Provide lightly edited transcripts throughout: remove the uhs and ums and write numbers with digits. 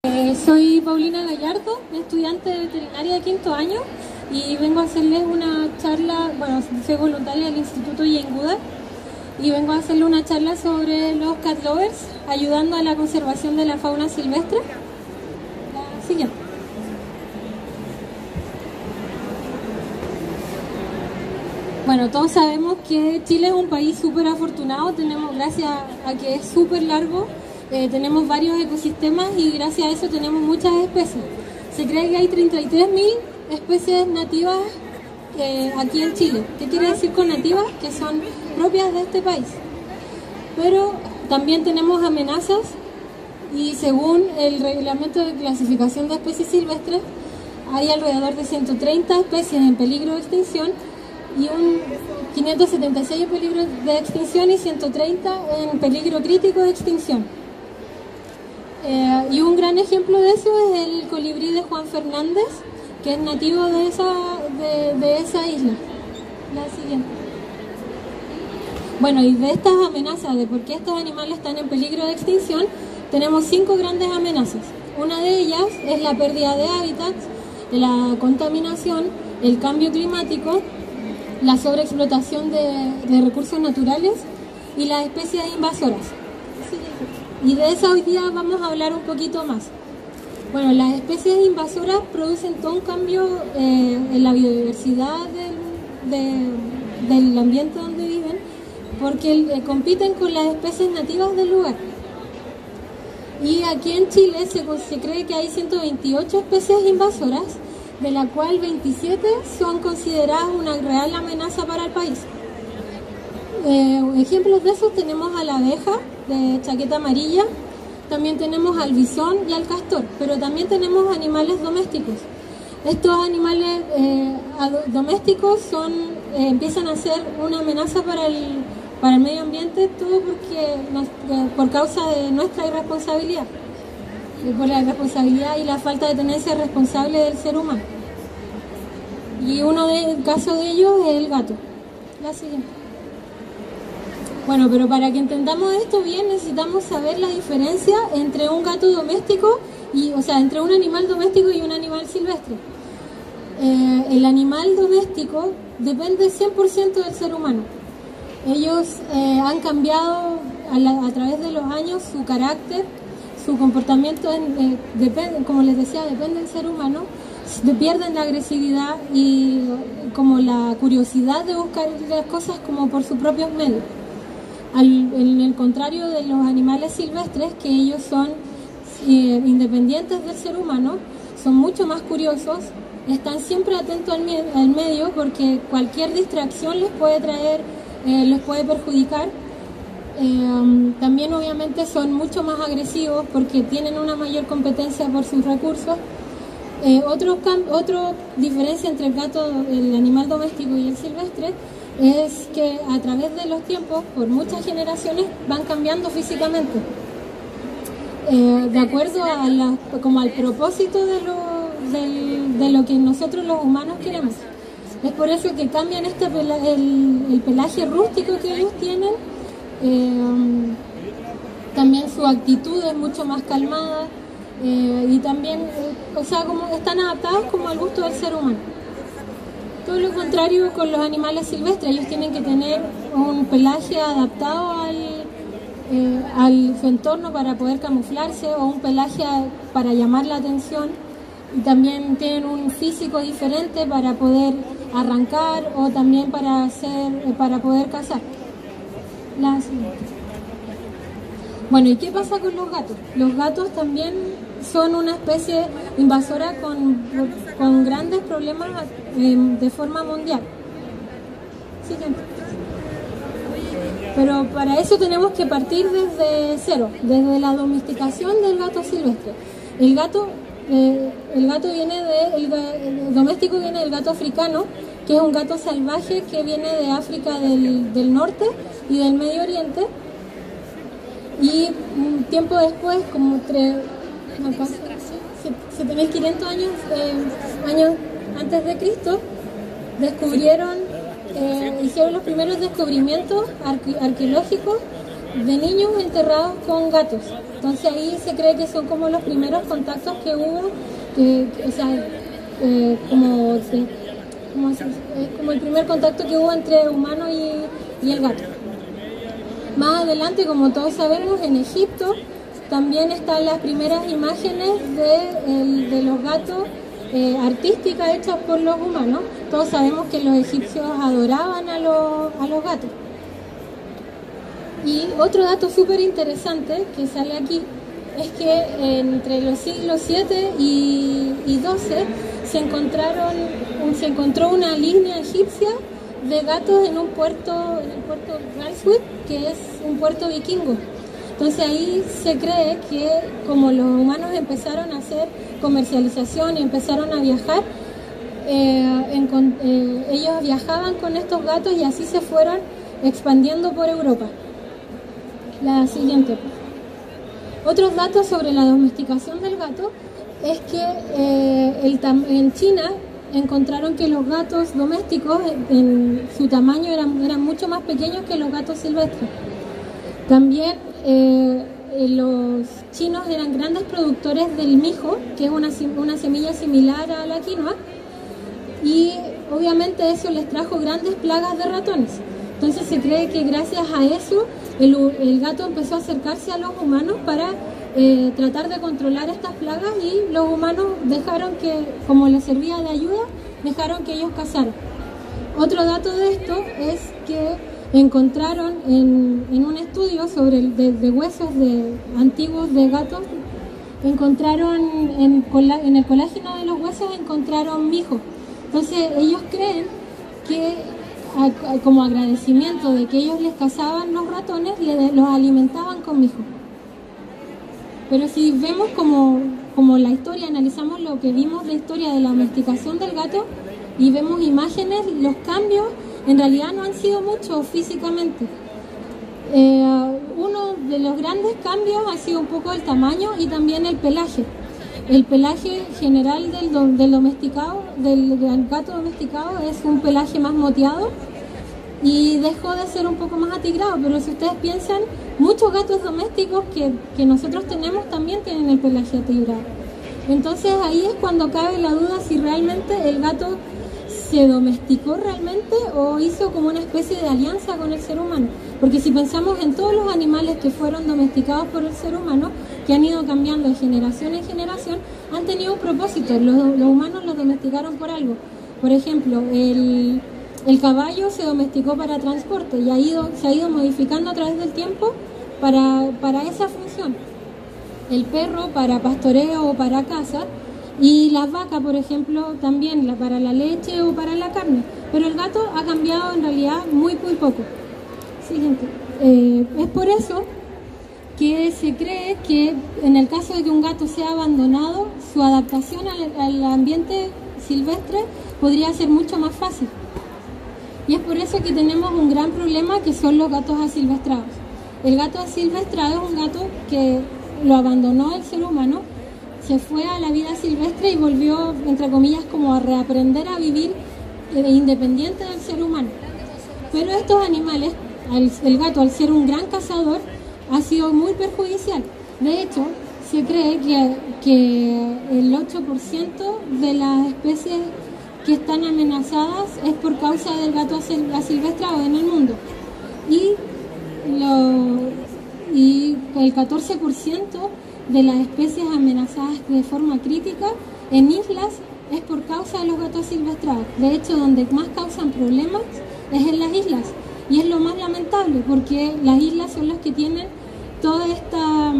Soy Paulina Gallardo, estudiante de veterinaria de quinto año, y vengo a hacerles una charla. Bueno, soy voluntaria del Instituto Yenguda y vengo a hacerles una charla sobre los cat lovers, ayudando a la conservación de la fauna silvestre. La siguiente. Bueno, todos sabemos que Chile es un país súper afortunado, gracias a que es súper largo, tenemos varios ecosistemas y gracias a eso tenemos muchas especies. Se cree que hay 33.000 especies nativas aquí en Chile. ¿Qué quiere decir con nativas? Que son propias de este país. Pero también tenemos amenazas y según el reglamento de clasificación de especies silvestres hay alrededor de 130 especies en peligro de extinción y 576 en peligro de extinción y 130 en peligro crítico de extinción. Y un gran ejemplo de eso es el colibrí de Juan Fernández, que es nativo de esa isla. La siguiente. Bueno, y de estas amenazas, de por qué estos animales están en peligro de extinción, tenemos 5 grandes amenazas. Una de ellas es la pérdida de hábitats, la contaminación, el cambio climático, la sobreexplotación de recursos naturales y las especies invasoras. Y de eso hoy día vamos a hablar un poquito más. Bueno, las especies invasoras producen todo un cambio en la biodiversidad del ambiente donde viven, porque compiten con las especies nativas del lugar. Y aquí en Chile se cree que hay 128 especies invasoras, de la cual 27 son consideradas una real amenaza para el país. Ejemplos de esos tenemos a la abeja de chaqueta amarilla, también tenemos al bisón y al castor, pero también tenemos animales domésticos. Estos animales domésticos empiezan a ser una amenaza para el medio ambiente, todo por causa de nuestra irresponsabilidad. Por la irresponsabilidad y la falta de tenencia responsable del ser humano. Y el caso de ellos es el gato. La siguiente. Bueno, pero para que entendamos esto bien necesitamos saber la diferencia entre un gato doméstico entre un animal doméstico y un animal silvestre. El animal doméstico depende 100% del ser humano. Ellos han cambiado a través de los años su carácter, su comportamiento, como les decía, depende del ser humano. Pierden la agresividad y como la curiosidad de buscar las cosas como por sus propios medios. En el contrario de los animales silvestres, que ellos son independientes del ser humano, son mucho más curiosos, están siempre atentos al medio porque cualquier distracción les puede perjudicar. También obviamente son mucho más agresivos porque tienen una mayor competencia por sus recursos. Otra diferencia entre el animal doméstico y el silvestre es que a través de los tiempos, por muchas generaciones, van cambiando físicamente de acuerdo al propósito de lo que nosotros los humanos queremos. Es por eso que cambian el pelaje rústico que ellos tienen. También su actitud es mucho más calmada y también, como están adaptados como al gusto del ser humano. Todo lo contrario con los animales silvestres, ellos tienen que tener un pelaje adaptado su entorno para poder camuflarse, o un pelaje para llamar la atención, y también tienen un físico diferente para poder arrancar o también para poder cazar. Bueno, ¿y qué pasa con los gatos? Los gatos también son una especie invasora con grandes problemas de forma mundial. Siguiente. Pero para eso tenemos que partir desde cero, desde la domesticación del gato silvestre. El doméstico viene del gato africano, que es un gato salvaje que viene de África del norte y del Medio Oriente. Y un tiempo después, como 7.500 años antes de Cristo, hicieron los primeros descubrimientos arqueológicos de niños enterrados con gatos. Entonces ahí se cree que son como los primeros contactos que hubo, o sea, como el primer contacto que hubo entre humano y el gato. Más adelante, como todos sabemos, en Egipto también están las primeras imágenes de los gatos artísticas hechas por los humanos. Todos sabemos que los egipcios adoraban a los gatos. Y otro dato súper interesante que sale aquí es que entre los siglos 7 y 12 se encontró una línea egipcia de gatos en el puerto Ravensbrück, que es un puerto vikingo. Entonces ahí se cree que como los humanos empezaron a hacer comercialización y empezaron a viajar, ellos viajaban con estos gatos y así se fueron expandiendo por Europa. La siguiente. Otros datos sobre la domesticación del gato es que en China encontraron que los gatos domésticos en su tamaño eran mucho más pequeños que los gatos silvestres. También los chinos eran grandes productores del mijo, que es una semilla similar a la quinoa, y obviamente eso les trajo grandes plagas de ratones. Entonces se cree que gracias a eso el gato empezó a acercarse a los humanos para tratar de controlar estas plagas, y los humanos dejaron que, como les servía de ayuda, dejaron que ellos cazaran. Otro dato de esto es que encontraron en un estudio de huesos antiguos de gatos, encontraron en el colágeno de los huesos encontraron mijo. Entonces ellos creen que como agradecimiento de que ellos les cazaban los ratones, los alimentaban con mijo. Pero si vemos como la historia, analizamos lo que vimos de historia de la domesticación del gato y vemos imágenes, los cambios en realidad no han sido muchos físicamente. Uno de los grandes cambios ha sido un poco el tamaño y también el pelaje. El pelaje general del gato domesticado es un pelaje más moteado y dejó de ser un poco más atigrado, pero si ustedes piensan, muchos gatos domésticos que nosotros tenemos también tienen el pelaje atigrado. Entonces ahí es cuando cabe la duda si realmente el gato se domesticó realmente o hizo como una especie de alianza con el ser humano. Porque si pensamos en todos los animales que fueron domesticados por el ser humano, que han ido cambiando de generación en generación, han tenido un propósito. Los humanos los domesticaron por algo. Por ejemplo, el caballo se domesticó para transporte y se ha ido modificando a través del tiempo para esa función. El perro para pastoreo o para caza, y las vacas, por ejemplo, también para la leche o para la carne. Pero el gato ha cambiado en realidad muy poco. Siguiente. Es por eso que se cree que en el caso de que un gato sea abandonado, su adaptación al ambiente silvestre podría ser mucho más fácil. Y es por eso que tenemos un gran problema, que son los gatos asilvestrados. El gato asilvestrado es un gato que lo abandonó el ser humano, se fue a la vida silvestre y volvió, entre comillas, como a reaprender a vivir independiente del ser humano. Pero estos animales, el gato, al ser un gran cazador, ha sido muy perjudicial. De hecho, se cree que el 8% de las especies que están amenazadas es por causa del gato asilvestrado en el mundo. Y el 14% de las especies amenazadas de forma crítica en islas es por causa de los gatos silvestrados. De hecho, donde más causan problemas es en las islas. Y es lo más lamentable, porque las islas son las que tienen toda esta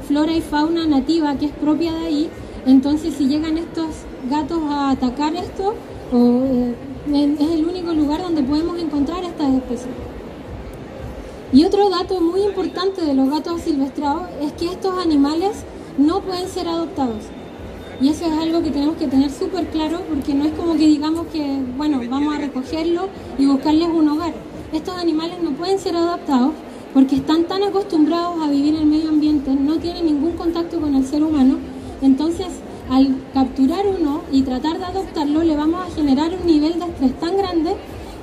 flora y fauna nativa que es propia de ahí. Entonces, si llegan estos gatos a atacar esto, es el único lugar donde podemos encontrar estas especies. Y otro dato muy importante de los gatos asilvestrados es que estos animales no pueden ser adoptados. Y eso es algo que tenemos que tener súper claro, porque no es como que digamos que, bueno, vamos a recogerlos y buscarles un hogar. Estos animales no pueden ser adoptados porque están tan acostumbrados a vivir en el medio ambiente, no tienen ningún contacto con el ser humano. Entonces, al capturar uno y tratar de adoptarlo, le vamos a generar un nivel de estrés tan grande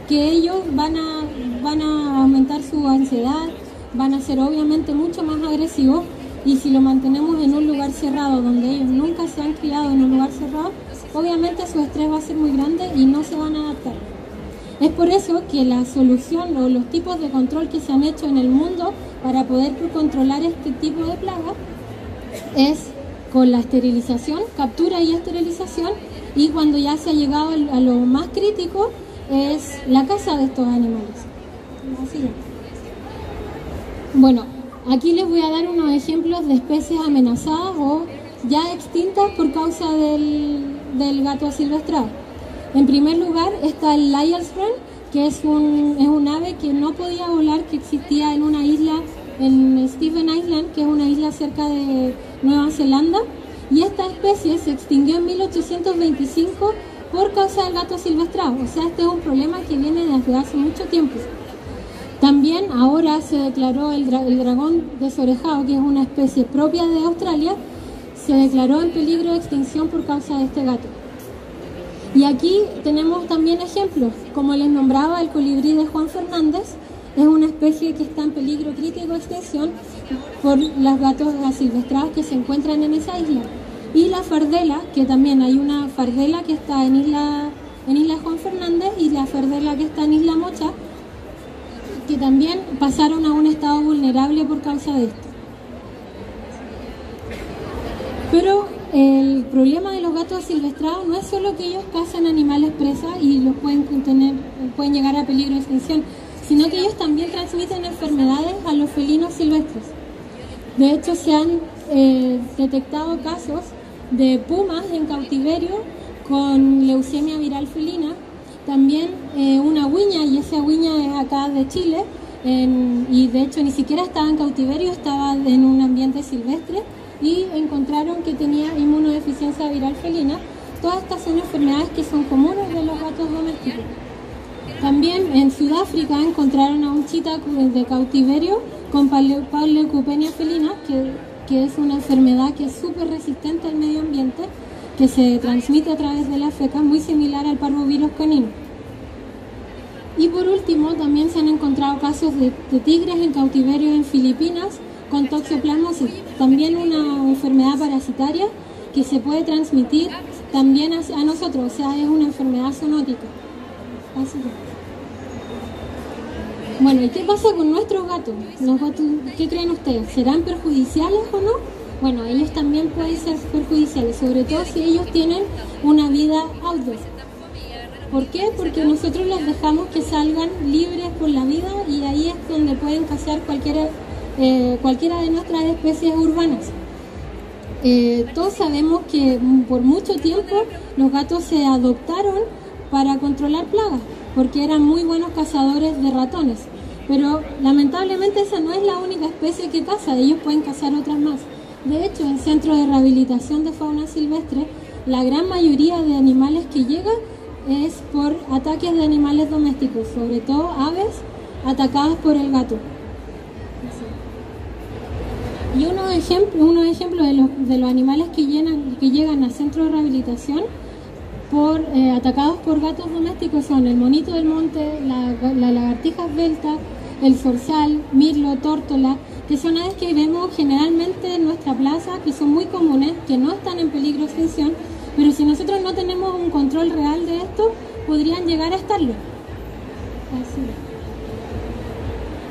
que ellos van a aumentar su ansiedad, van a ser obviamente mucho más agresivos y si lo mantenemos en un lugar cerrado donde ellos nunca se han criado en un lugar cerrado, obviamente su estrés va a ser muy grande y no se van a adaptar. Es por eso que la solución o los tipos de control que se han hecho en el mundo para poder controlar este tipo de plaga es con la esterilización, captura y esterilización, y cuando ya se ha llegado a lo más crítico es la caza de estos animales. Así es. Bueno, aquí les voy a dar unos ejemplos de especies amenazadas o ya extintas por causa del gato asilvestrado. En primer lugar está el Lyall's wren, que es un ave que no podía volar, que existía en una isla, en Stephen Island, que es una isla cerca de Nueva Zelanda, y esta especie se extinguió en 1825 por causa del gato asilvestrado. O sea, este es un problema que viene desde hace mucho tiempo. También ahora se declaró el dragón desorejado, que es una especie propia de Australia, se declaró en peligro de extinción por causa de este gato. Y aquí tenemos también ejemplos, como les nombraba, el colibrí de Juan Fernández, es una especie que está en peligro crítico de extinción por los gatos asilvestrados que se encuentran en esa isla. Y la fardela, que también hay una fardela que está en isla Juan Fernández y la fardela que está en Isla Mocha, que también pasaron a un estado vulnerable por causa de esto. Pero el problema de los gatos asilvestrados no es solo que ellos cazan animales presa y los pueden llegar a peligro de extinción, sino que ellos también transmiten enfermedades a los felinos silvestres. De hecho, se han detectado casos de pumas en cautiverio con leucemia viral felina, también una huiña, y esa huiña es acá de Chile, y de hecho ni siquiera estaba en cautiverio, estaba en un ambiente silvestre, y encontraron que tenía inmunodeficiencia viral felina. Todas estas son enfermedades que son comunes de los gatos domésticos. También en Sudáfrica encontraron a un chita de cautiverio con Paulicupenia felina, que es una enfermedad que es súper resistente al medio ambiente, que se transmite a través de la feca, muy similar al parvovirus canino. Y por último, también se han encontrado casos de tigres en cautiverio en Filipinas con toxoplasmosis, también una enfermedad parasitaria que se puede transmitir también a nosotros, o sea, es una enfermedad zoonótica. Así que. Bueno, ¿y qué pasa con nuestros gatos? ¿Los gatos, qué creen ustedes? ¿Serán perjudiciales o no? Bueno, ellos también pueden ser perjudiciales, sobre todo si ellos tienen una vida outdoor. ¿Por qué? Porque nosotros los dejamos que salgan libres por la vida y ahí es donde pueden cazar cualquiera de nuestras especies urbanas. Todos sabemos que por mucho tiempo los gatos se adoptaron para controlar plagas, porque eran muy buenos cazadores de ratones. Pero lamentablemente esa no es la única especie que caza, ellos pueden cazar otras más. De hecho, en centros de rehabilitación de fauna silvestre, la gran mayoría de animales que llegan es por ataques de animales domésticos, sobre todo aves atacadas por el gato. Y unos ejemplos de los animales que llegan a centros de rehabilitación atacados por gatos domésticos son el monito del monte, la lagartija esbelta, el zorzal, mirlo, tórtola, que son aves que vemos generalmente en nuestra plaza, que son muy comunes, que no están en peligro de extinción, pero si nosotros no tenemos un control real de esto, podrían llegar a estarlo. Así.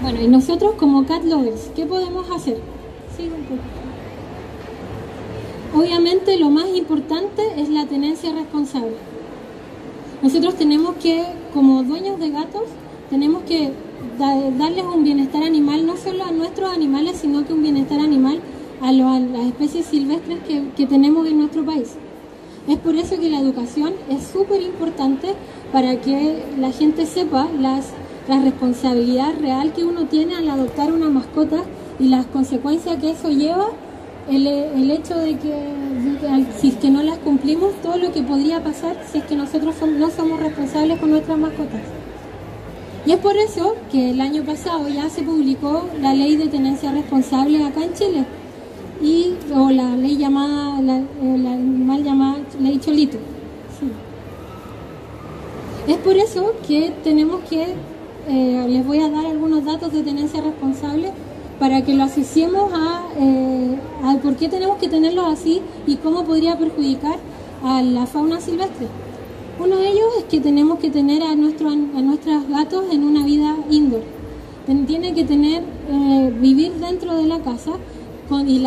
Bueno, y nosotros como cat lovers, ¿qué podemos hacer? Sigo un poco. Obviamente lo más importante es la tenencia responsable. Nosotros tenemos que, como dueños de gatos, tenemos que darles un bienestar animal, no solo a nuestros animales, sino que un bienestar animal a las especies silvestres que tenemos en nuestro país. Es por eso que la educación es súper importante para que la gente sepa la responsabilidad real que uno tiene al adoptar una mascota y las consecuencias que eso lleva, el hecho de que si es que no las cumplimos, todo lo que podría pasar si es que nosotros no somos responsables con nuestras mascotas. Y es por eso que el año pasado ya se publicó la ley de tenencia responsable acá en Chile, o la ley llamada, la mal llamada ley Cholito. Sí. Es por eso que tenemos que, les voy a dar algunos datos de tenencia responsable para que lo asociemos a por qué tenemos que tenerlos así y cómo podría perjudicar a la fauna silvestre. Uno de ellos es que tenemos que tener a nuestros gatos en una vida indoor. Tienen que vivir dentro de la casa y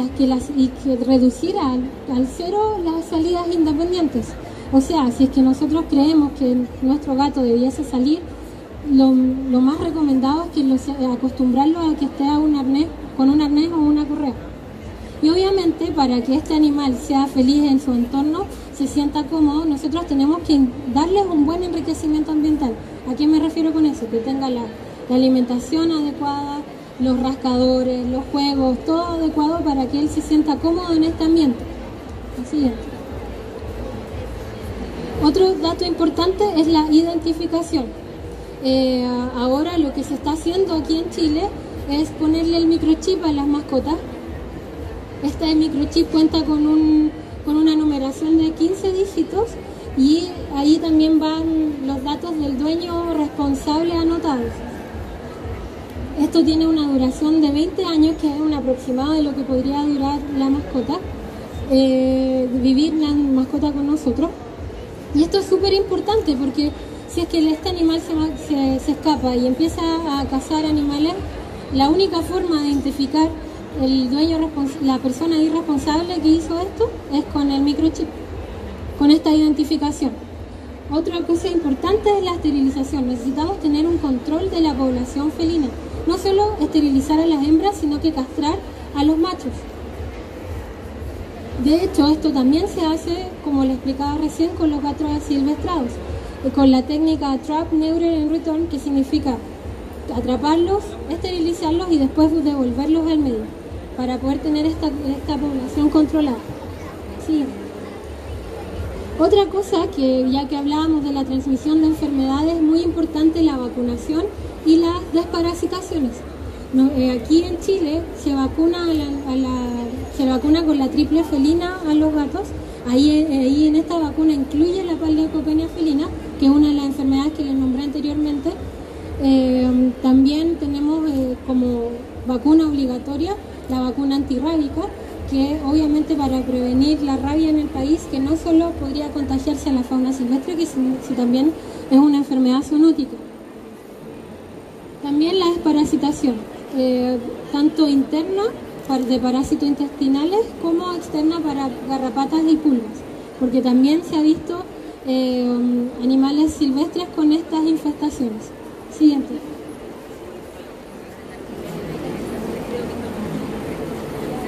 reducir al cero las salidas independientes. O sea, si es que nosotros creemos que nuestro gato debiese salir, lo más recomendado es que acostumbrarlo a que esté con un arnés o una correa. Y obviamente para que este animal sea feliz en su entorno, se sienta cómodo, nosotros tenemos que darles un buen enriquecimiento ambiental. ¿A qué me refiero con eso? Que tenga la alimentación adecuada, los rascadores, los juegos, todo adecuado para que él se sienta cómodo en este ambiente. Siguiente. Otro dato importante es la identificación. Ahora lo que se está haciendo aquí en Chile es ponerle el microchip a las mascotas. Este microchip cuenta con una numeración de 15 dígitos y ahí también van los datos del dueño responsable anotados. Esto tiene una duración de 20 años, que es un aproximado de lo que podría durar la mascota, vivir la mascota con nosotros. Y esto es súper importante porque si es que este animal se escapa y empieza a cazar animales, la única forma de identificar la persona irresponsable que hizo esto es con el microchip, con esta identificación. Otra cosa importante es la esterilización. Necesitamos tener un control de la población felina. No solo esterilizar a las hembras, sino que castrar a los machos. De hecho, esto también se hace, como les explicaba recién, con los gatos asilvestrados, con la técnica Trap, Neuter and Return, que significa atraparlos, esterilizarlos y después devolverlos al medio, para poder tener esta población controlada. Sí. Otra cosa, ya que hablábamos de la transmisión de enfermedades, es muy importante la vacunación y las desparasitaciones. Aquí en Chile se vacuna con la triple felina a los gatos. Ahí en esta vacuna incluye la panleucopenia felina, que es una de las enfermedades que les nombré anteriormente. También tenemos como vacuna obligatoria la vacuna antirrábica, que obviamente para prevenir la rabia en el país, que no solo podría contagiarse a la fauna silvestre, sino también es una enfermedad zoonótica. También la desparasitación, tanto interna de parásitos intestinales como externa para garrapatas y pulgas, porque también se ha visto animales silvestres con estas infestaciones. Siguiente.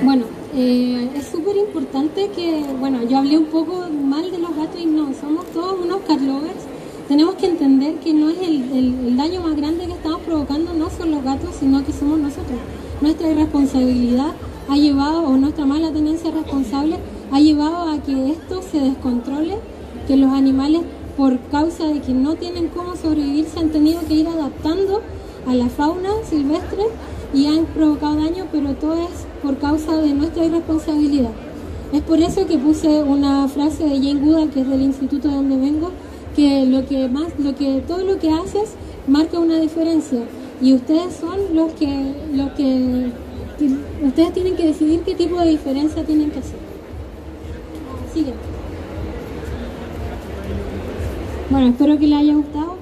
Bueno, es súper importante que, yo hablé un poco mal de los gatos y no, somos todos unos cat lovers. Tenemos que entender que no es el daño más grande que estamos provocando, no son los gatos, sino que somos nosotros. Nuestra irresponsabilidad ha llevado, o nuestra mala tenencia responsable, ha llevado a que esto se descontrole, que los animales, por causa de que no tienen cómo sobrevivir, se han tenido que ir adaptando a la fauna silvestre y han provocado daño, pero todo es por causa de nuestra irresponsabilidad. Es por eso que puse una frase de Jane Goodall, que es del instituto de donde vengo, que todo lo que haces marca una diferencia, y ustedes son los que ustedes tienen que decidir qué tipo de diferencia tienen que hacer. Sigue. Bueno, espero que les haya gustado.